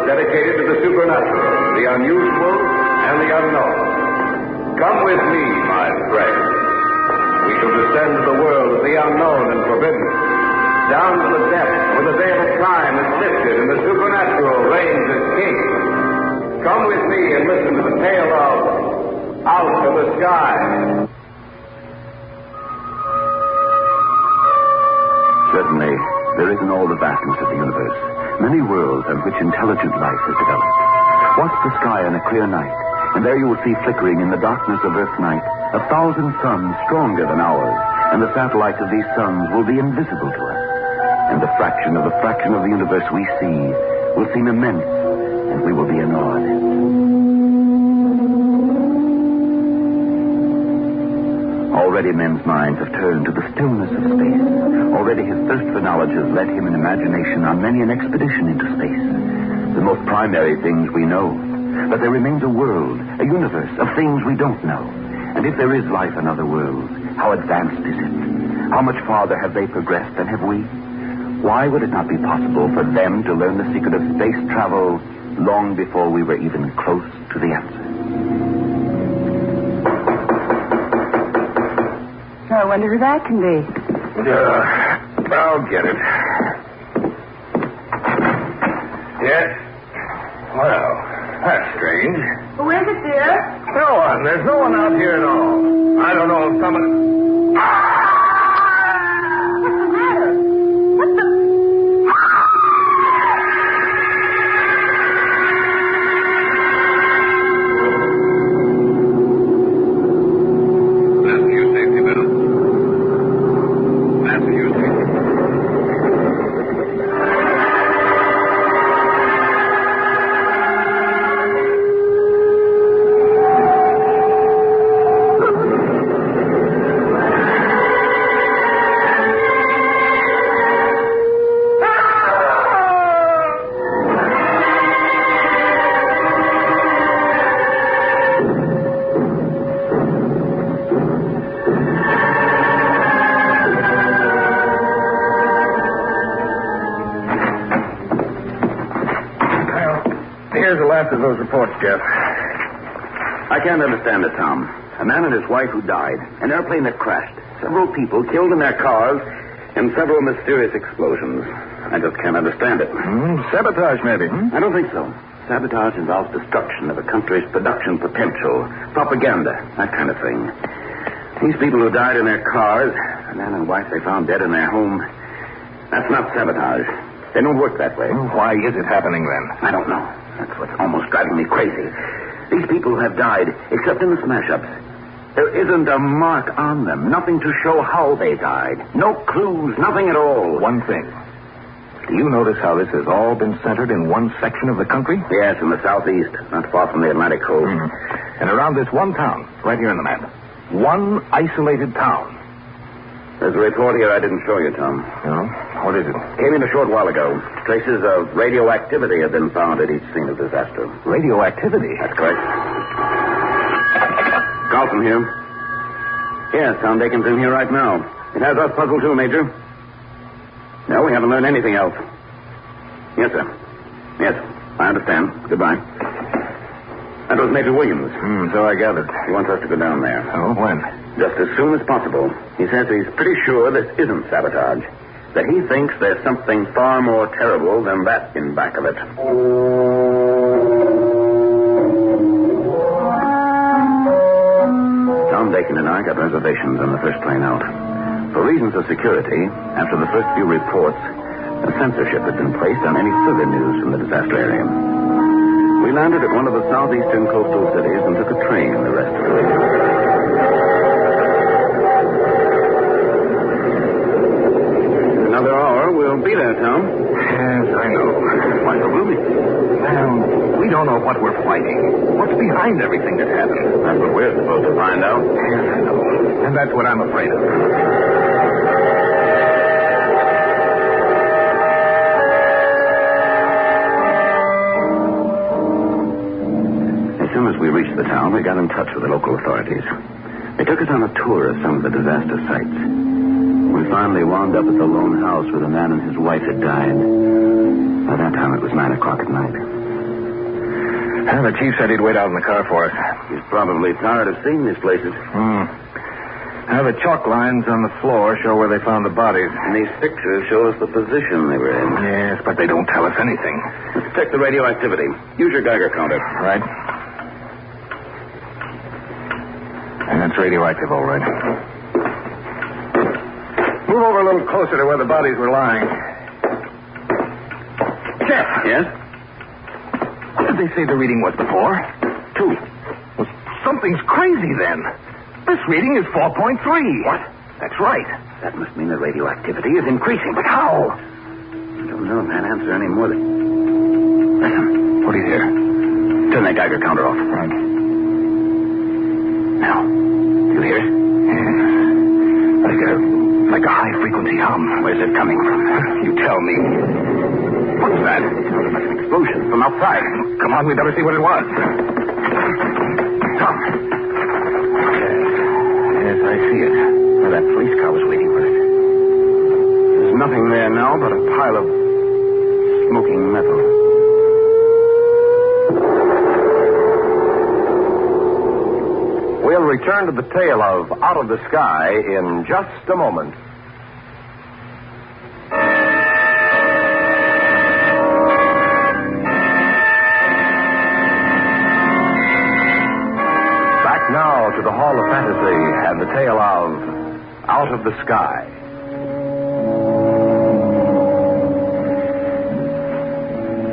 dedicated to the supernatural, the unusual, and the unknown. Come with me, my friend. We shall descend to the world of the unknown and forbidden, down to the depths where the veil of time is lifted and the supernatural reigns as king. Come with me and listen to the tale of Out of the Sky. Certainly, there is in all the vastness of the universe many worlds on which intelligent life has developed. Watch the sky on a clear night, and there you will see flickering in the darkness of Earth's night 1,000 suns stronger than ours, and the satellites of these suns will be invisible to us. And the fraction of the universe we see will seem immense, and we will be awed. Already men's minds have turned to the stillness of space. Already his thirst for knowledge has led him in imagination on many an expedition into space. The most primary things we know. But there remains a world, a universe of things we don't know. And if there is life in other worlds, how advanced is it? How much farther have they progressed than have we? Why would it not be possible for them to learn the secret of space travel long before we were even close to the answer? I wonder who that can be. I'll get it. Yes? Well, that's strange. Who is it, dear? No one. There's no one out here at all. I don't know if someone... What's the matter? What the... That's your safety belt. That's your safety belt. Here's the last of those reports, Jeff. I can't understand it, Tom. A man and his wife who died, an airplane that crashed, several people killed in their cars, and several mysterious explosions. I just can't understand it. Sabotage, maybe. I don't think so. Sabotage involves destruction of a country's production potential, propaganda, that kind of thing. These people who died in their cars, a man and wife they found dead in their home, that's not sabotage. They don't work that way. Why is it happening, then? I don't know. That's what's almost driving me crazy. These people have died, except in the smash-ups. There isn't a mark on them, nothing to show how they died. No clues, nothing at all. One thing. Do you notice how this has all been centered in one section of the country? Yes, in the southeast, not far from the Atlantic coast. And around this one town, right here on the map. One isolated town. There's a report here I didn't show you, Tom. No? What is it? Came in a short while ago. Traces of radioactivity have been found at each scene of disaster. Radioactivity? That's correct. Carlson here. Yes, Tom Dakin's in here right now. It has us puzzled too, Major. No, we haven't learned anything else. Yes, sir. Yes, I understand. Goodbye. That was Major Williams. So I gathered. He wants us to go down there. Oh, when? Just as soon as possible. He says he's pretty sure this isn't sabotage. That he thinks there's something far more terrible than that in back of it. Tom Dakin and I got reservations on the first plane out. For reasons of security, after the first few reports, a censorship had been placed on any further news from the disaster area. We landed at one of the southeastern coastal cities and took a train the rest of the way. Another hour, we'll be there, Tom. Yes, I know. Why so gloomy? Well, we don't know what we're fighting. What's behind everything that happened? That's what we're supposed to find out. Yes, I know. And that's what I'm afraid of. As soon as we reached the town, we got in touch with the local authorities. They took us on a tour of some of the disaster sites. We finally wound up at the lone house where the man and his wife had died. By that time, it was 9 o'clock at night. The chief said he'd wait out in the car for us. He's probably tired of seeing these places. The chalk lines on the floor show where they found the bodies. And these pictures show us the position they were in. Yes, but they don't tell us anything. Let's check the radioactivity. Use your Geiger counter. Right. And that's radioactive, all right. Move over a little closer to where the bodies were lying. Jeff! Yes? What did they say the reading was before? 2. Well, something's crazy then. This reading is 4.3. What? That's right. That must mean the radioactivity is increasing. But how? I don't know. Can't answer any more than... Listen. What do you hear? Turn that Geiger counter off. Right. Now, do you hear it? Yes. Like a high-frequency hum. Where's it coming from? You tell me. What's that? Sounded like an explosion from outside. Come on, we'd better see what it was. Tom. Yes, I see it. Where that police car was waiting for it. There's nothing there now but a pile of smoking metal. We'll return to the tale of Out of the Sky in just a moment. Back now to the Hall of Fantasy and the tale of Out of the Sky.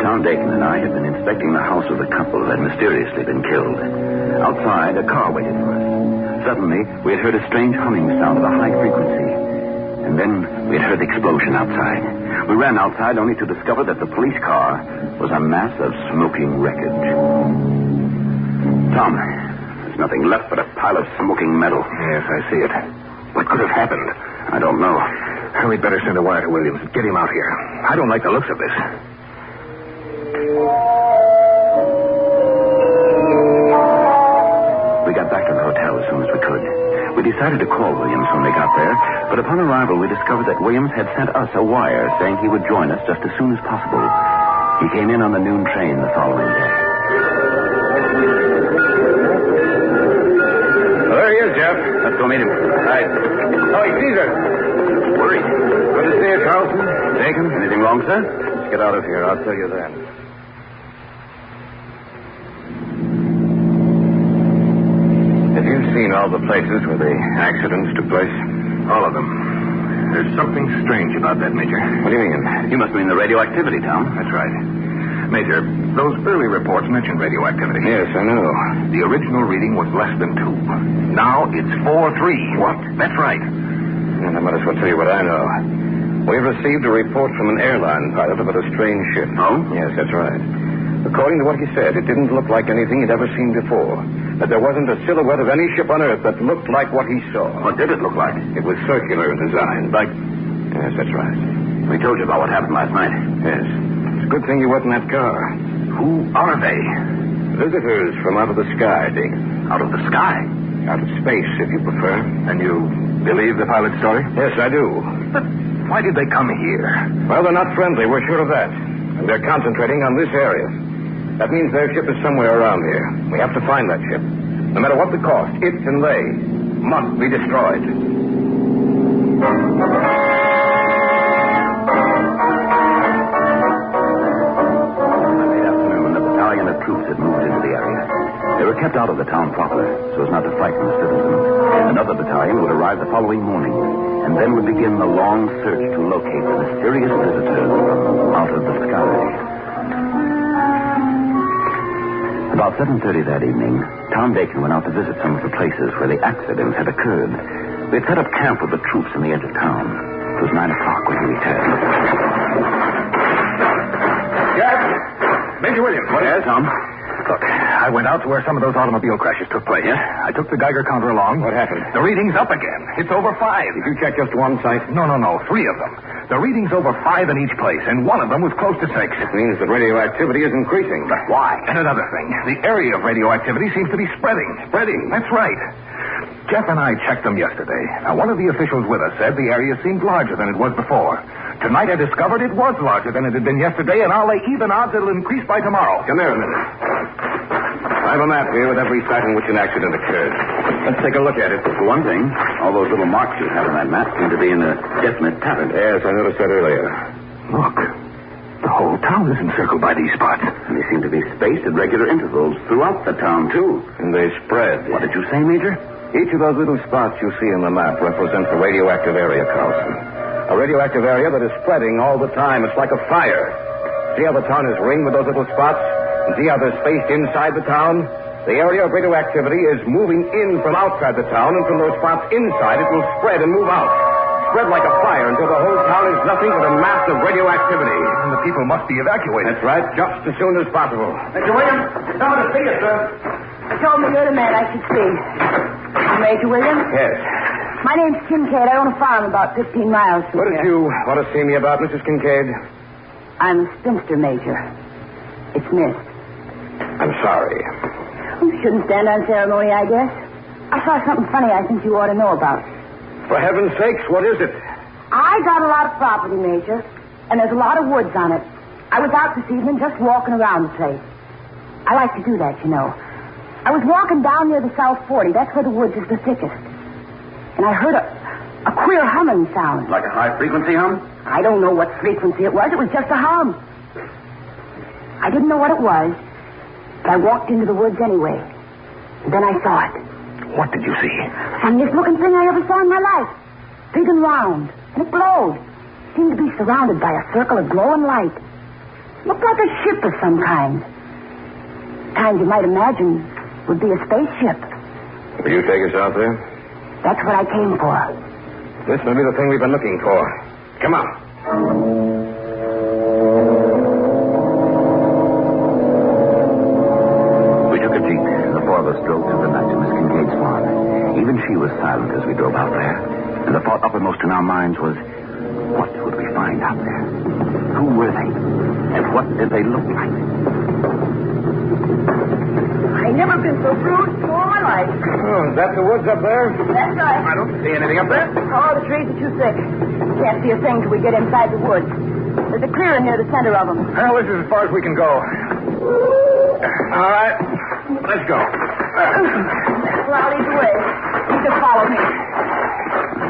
Tom Dakin and I had been inspecting the house of the couple that had mysteriously been killed. Outside, a car waited for us. Suddenly, we had heard a strange humming sound of a high frequency. And then we had heard the explosion outside. We ran outside only to discover that the police car was a mass of smoking wreckage. Tom, there's nothing left but a pile of smoking metal. Yes, I see it. What could have happened? I don't know. We'd better send a wire to Williams. Get him out here. I don't like the looks of this. We got back to the hotel as soon as we could. We decided to call Williams when we got there, but upon arrival we discovered that Williams had sent us a wire saying he would join us just as soon as possible. He came in on the noon train the following day. Well, there he is, Jeff. Let's go meet him. Right. Oh, he sees us. Worried. Good to see you, Carlson. Dakin, anything wrong, sir? Let's get out of here. I'll tell you then. Have you seen all the places where the accidents took place? All of them. There's something strange about that, Major. What do you mean? You must mean the radioactivity, Tom. That's right. Major, those early reports mentioned radioactivity. Yes, I know. The original reading was less than 2. Now it's 4.3. What? That's right. And I might as well tell you what I know. We've received a report from an airline pilot about a strange ship. Oh? Yes, that's right. According to what he said, it didn't look like anything he'd ever seen before. That there wasn't a silhouette of any ship on Earth that looked like what he saw. What did it look like? It was circular in design. Like... Yes, that's right. We told you about what happened last night. Yes. It's a good thing you weren't in that car. Who are they? Visitors from out of the sky, Dick. Out of the sky? Out of space, if you prefer. And you believe the pilot's story? Yes, I do. But why did they come here? Well, they're not friendly. We're sure of that. And they're concentrating on this area. That means their ship is somewhere around here. We have to find that ship. No matter what the cost, it and they must be destroyed. Late afternoon, a battalion of troops had moved into the area. They were kept out of the town proper, so as not to frighten the citizens. Another battalion would arrive the following morning, and then would begin the long search to locate the mysterious visitors from out of the sky. About 7:30 that evening, Tom Dakin went out to visit some of the places where the accident had occurred. They had set up camp with the troops on the edge of town. It was 9 o'clock when he returned. Yes? Major Williams. What is, Tom? Look, I went out to where some of those automobile crashes took place. Yeah? I took the Geiger counter along. What happened? The reading's up again. It's over 5. Did you check just one site? No. 3 of them. The reading's over 5 in each place, and one of them was close to 6. It means that radioactivity is increasing. But why? And another thing, the area of radioactivity seems to be spreading. Spreading? That's right. Jeff and I checked them yesterday. Now, one of the officials with us said the area seemed larger than it was before. Tonight I discovered it was larger than it had been yesterday, and I'll lay even odds it'll increase by tomorrow. Come here a minute. I have a map here with every site in which an accident occurred. Let's take a look at it. For one thing, all those little marks you have on that map seem to be in a definite pattern. Yes, I noticed that earlier. Look. The whole town is encircled by these spots. And they seem to be spaced at regular intervals throughout the town, too. And they spread. What did you say, Major? Each of those little spots you see on the map represents a radioactive area, Carlson. A radioactive area that is spreading all the time. It's like a fire. See how the town is ringed with those little spots? And see how they're spaced inside the town? The area of radioactivity is moving in from outside the town, and from those spots inside, it will spread and move out. Spread like a fire until the whole town is nothing but a mass of radioactivity. And the people must be evacuated. That's right, just as soon as possible. Mr. Williams, someone to see you, sir. They told me you're the man I should see. Major Williams? Yes. My name's Kincaid. I own a farm about 15 miles from What here. did you want to see me about, Mrs. Kincaid? I'm a spinster, Major. It's Miss. I'm sorry. You shouldn't stand on ceremony, I guess. I saw something funny I think you ought to know about. For heaven's sakes, what is it? I got a lot of property, Major, and there's a lot of woods on it. I was out this evening just walking around the place. I like to do that, you know. I was walking down near the South 40. That's where the woods is the thickest. And I heard a queer humming sound. Like a high-frequency hum? I don't know what frequency it was. It was just a hum. I didn't know what it was, but I walked into the woods anyway. And then I saw it. What did you see? Funniest looking thing I ever saw in my life. Big and round. And it glowed. Seemed to be surrounded by a circle of glowing light. Looked like a ship of some kind. Kind you might imagine would be a spaceship. Will you take us out there? That's what I came for. This may be the thing we've been looking for. Come on. We took a jeep. The four of us drove through the night to Miss Kincaid's farm. Even she was silent as we drove out there. And the thought uppermost in our minds was, what would we find out there? Who were they? And what did they look like? I've never been so bruised in all my life. Oh, is that the woods up there? That's right. I don't see anything up there. Oh, the trees are too thick. Can't see a thing till we get inside the woods. There's a clearing near the center of them. Well, this is as far as we can go. All right. Let's go. Well, I'll lead the way. You just follow me.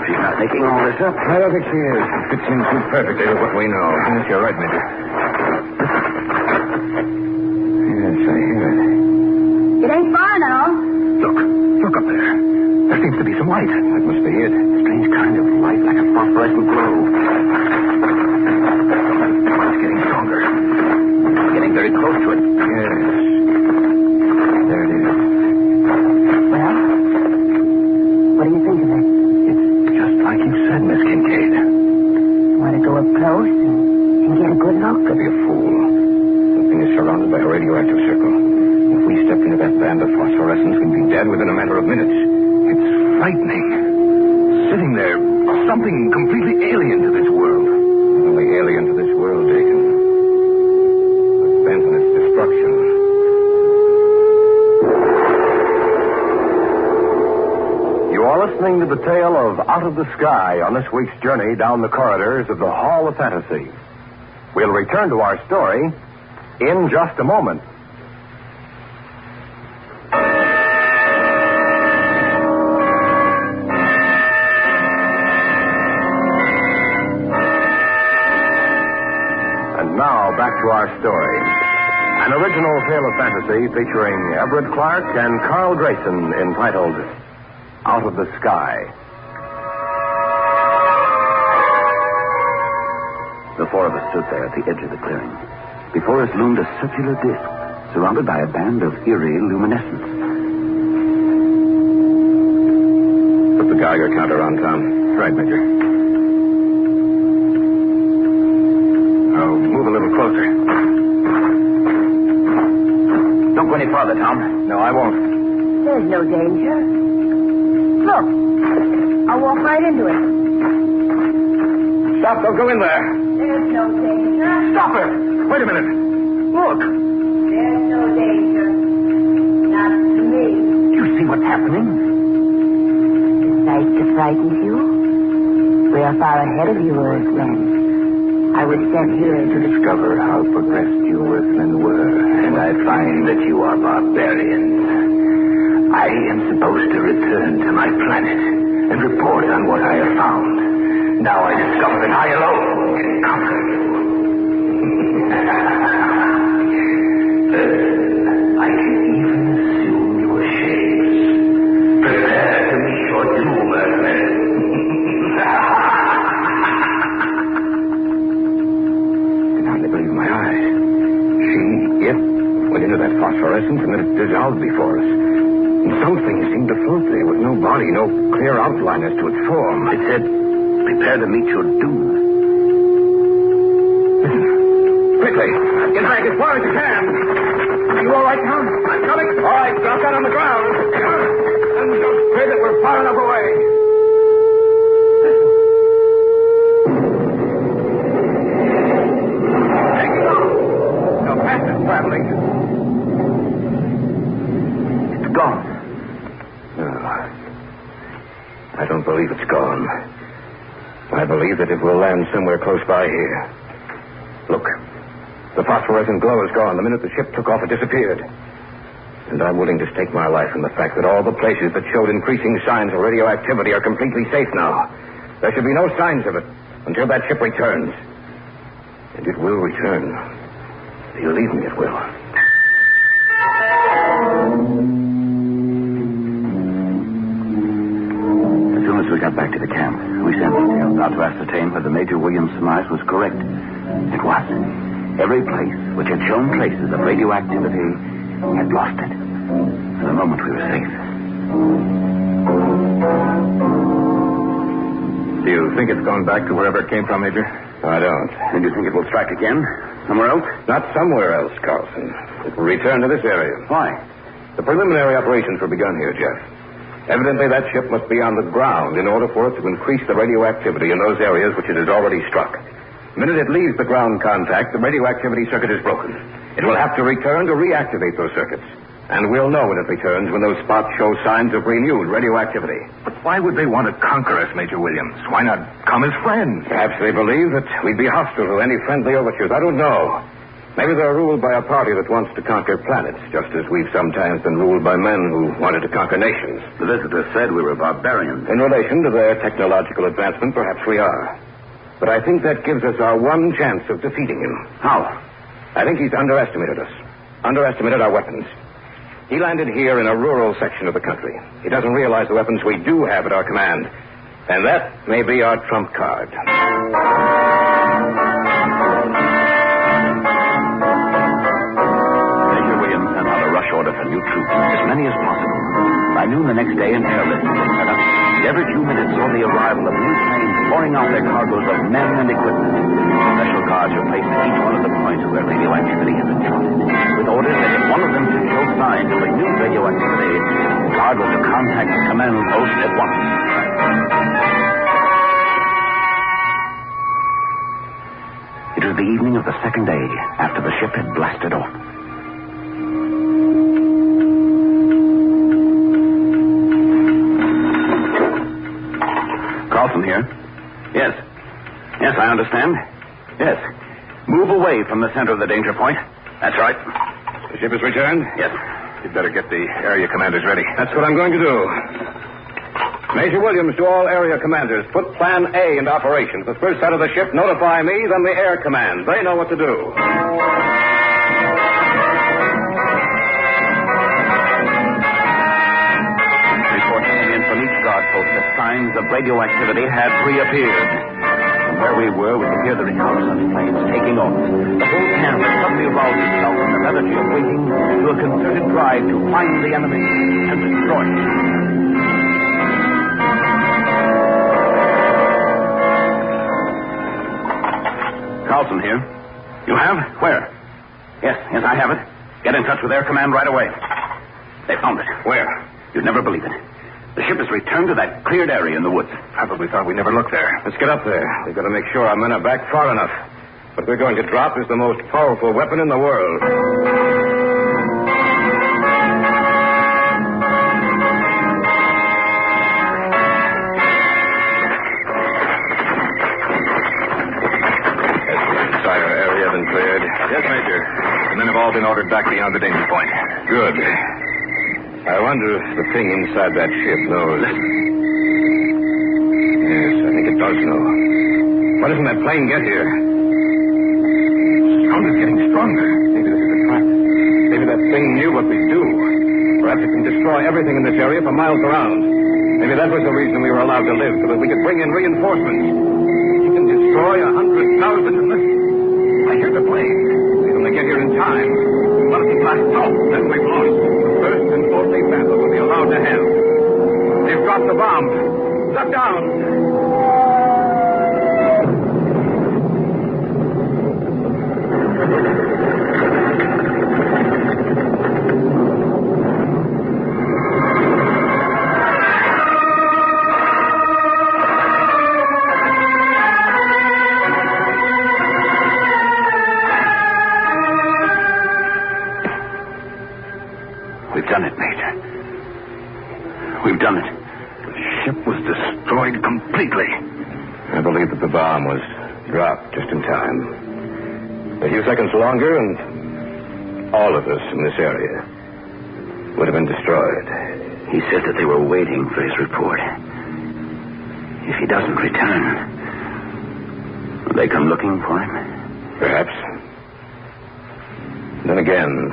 She's not making all this up. I don't think she is. It seems too perfectly with what we know. Yes, you're right, Major. Yes, I hear it. It ain't far now. Look up there. There seems to be some light. That must be it. Strange kind of light, like a phosphorescent glow. It's getting stronger. Getting very close to it. Yes. There it is. Well, what do you think of it? It's just like you said, Miss Kincaid. Want to go up close and get a good look? Don't be a fool. The thing is surrounded by a radioactive circle. If we step into that band of phosphorescence, we'd be dead within a matter of minutes. It's frightening. Sitting there, something completely alien to this world. Not only alien to this world, Dakin, but bent on its destruction. You are listening to the tale of Out of the Sky on this week's journey down the corridors of the Hall of Fantasy. We'll return to our story in just a moment. And now, back to our story. An original tale of fantasy featuring Everett Clark and Carl Grayson entitled Out of the Sky. The four of us stood there at the edge of the clearing. Before us loomed a circular disc, surrounded by a band of eerie luminescence. Put the Geiger counter on, Tom. Right, Major. I'll move a little closer. Don't go any farther, Tom. No, I won't. There's no danger. Look, I'll walk right into it. Stop, don't go in there. There's no danger. Stop it! Wait a minute. Look. There's no danger. Not to me. You see what's happening? The sight that frightens you? We're far ahead of you, old friend. I was sent here To discover how progressed you Earthmen were, and I find that you are barbarians. I am supposed to return to my planet and report on what I have found. Now I discover that I alone can conquer you. I can even assume your shapes. Prepare to meet your doom, Earthmen. It went into that phosphorescence and then it dissolved before us. And something seemed to float there with no body, no clear outline as to its form. It said, prepare to meet your doom. Listen. Quickly. Get back as far as you can. Are you all right, Tom? I'm coming. All right, drop down on the ground. And don't pray that we're far enough away. Traveling. It's gone. No. I don't believe it's gone. I believe that it will land somewhere close by here. Look. The phosphorescent glow is gone. The minute the ship took off, it disappeared. And I'm willing to stake my life on the fact that all the places that showed increasing signs of radioactivity are completely safe now. There should be no signs of it until that ship returns. And it will return. Believe me, it will. As soon as we got back to the camp, we sent details out to ascertain whether Major Williams' surmise was correct. It was. Every place which had shown traces of radioactivity had lost it. For the moment, we were safe. Do you think it's gone back to wherever it came from, Major? I don't. Then you think it will strike again? Somewhere else? Not somewhere else, Carlson. It will return to this area. Why? The preliminary operations were begun here, Jeff. Evidently, that ship must be on the ground in order for it to increase the radioactivity in those areas which it has already struck. The minute it leaves the ground contact, the radioactivity circuit is broken. It will have to return to reactivate those circuits. And we'll know when it returns when those spots show signs of renewed radioactivity. But why would they want to conquer us, Major Williams? Why not come as friends? Perhaps they believe that we'd be hostile to any friendly overtures. I don't know. Maybe they're ruled by a party that wants to conquer planets, just as we've sometimes been ruled by men who wanted to conquer nations. The visitor said we were barbarians. In relation to their technological advancement, perhaps we are. But I think that gives us our one chance of defeating him. How? I think he's underestimated us. Underestimated our weapons. He landed here in a rural section of the country. He doesn't realize the weapons we do have at our command. And that may be our trump card. Major Williams sent out a rush order for new troops, as many as possible. By noon the next day, an airlift was set up. Every few minutes saw the arrival of new planes pouring out their cargoes of men and equipment. Special guards were placed at each one of the points where radioactivity had been spotted, with orders that if one of them should show signs of renewed radioactivity, the guard was to contact the command post at once. It was the evening of the second day after the ship had blasted off. Carlson here. Yes. Yes, I understand. Yes. Move away from the center of the danger point. That's right. The ship has returned? Yes. You'd better get the area commanders ready. That's what I'm going to do. Major Williams, to all area commanders, put Plan A into operation. The first sight of the ship, notify me, then the air command. They know what to do. Reports coming in from each guard post that signs of radioactivity had reappeared. From where we were, we could hear the reconnaissance planes taking off. The whole camp had suddenly roused itself from the lethargy of waiting to a concerted drive to find the enemy and destroy him. Carlson here. You have? Where? Yes, I have it. Get in touch with Air Command right away. They found it. Where? You'd never believe it. The ship has returned to that cleared area in the woods. Probably thought we never looked there. Let's get up there. We've got to make sure our men are back far enough. What we're going to drop is the most powerful weapon in the world. have all been ordered back beyond the danger point. Good. I wonder if the thing inside that ship knows. Yes, I think it does know. Why doesn't that plane get here? Sound is getting stronger. Maybe this is a trap. Maybe that thing knew what we'd do. Perhaps it can destroy everything in this area for miles around. Maybe that was the reason we were allowed to live, so that we could bring in reinforcements. It can destroy 100,000 in this. I hear the plane. We only get here in time. What if it blasts off? Then we've lost. The first and only battle we'll be allowed to have. They've dropped the bomb. Duck down. We've done it, Major. We've done it. The ship was destroyed completely. I believe that the bomb was dropped just in time. A few seconds longer, and all of us in this area would have been destroyed. He said that they were waiting for his report. If he doesn't return, will they come looking for him? Perhaps. Then again,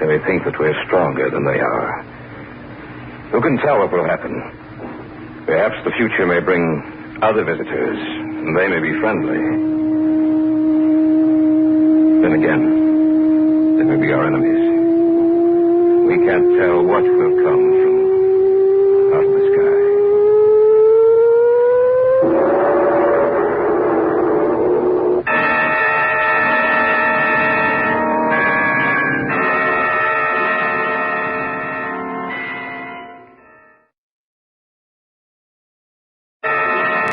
they may think that we're stronger than they are. Who can tell what will happen? Perhaps the future may bring other visitors, and they may be friendly. Then again, they may be our enemies. We can't tell what will come from out of the sky.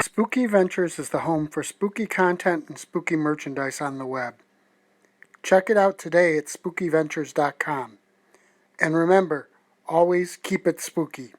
Spooky Ventures is the home for spooky content and spooky merchandise on the web. Check it out today at spookyventures.com. And remember, always keep it spooky.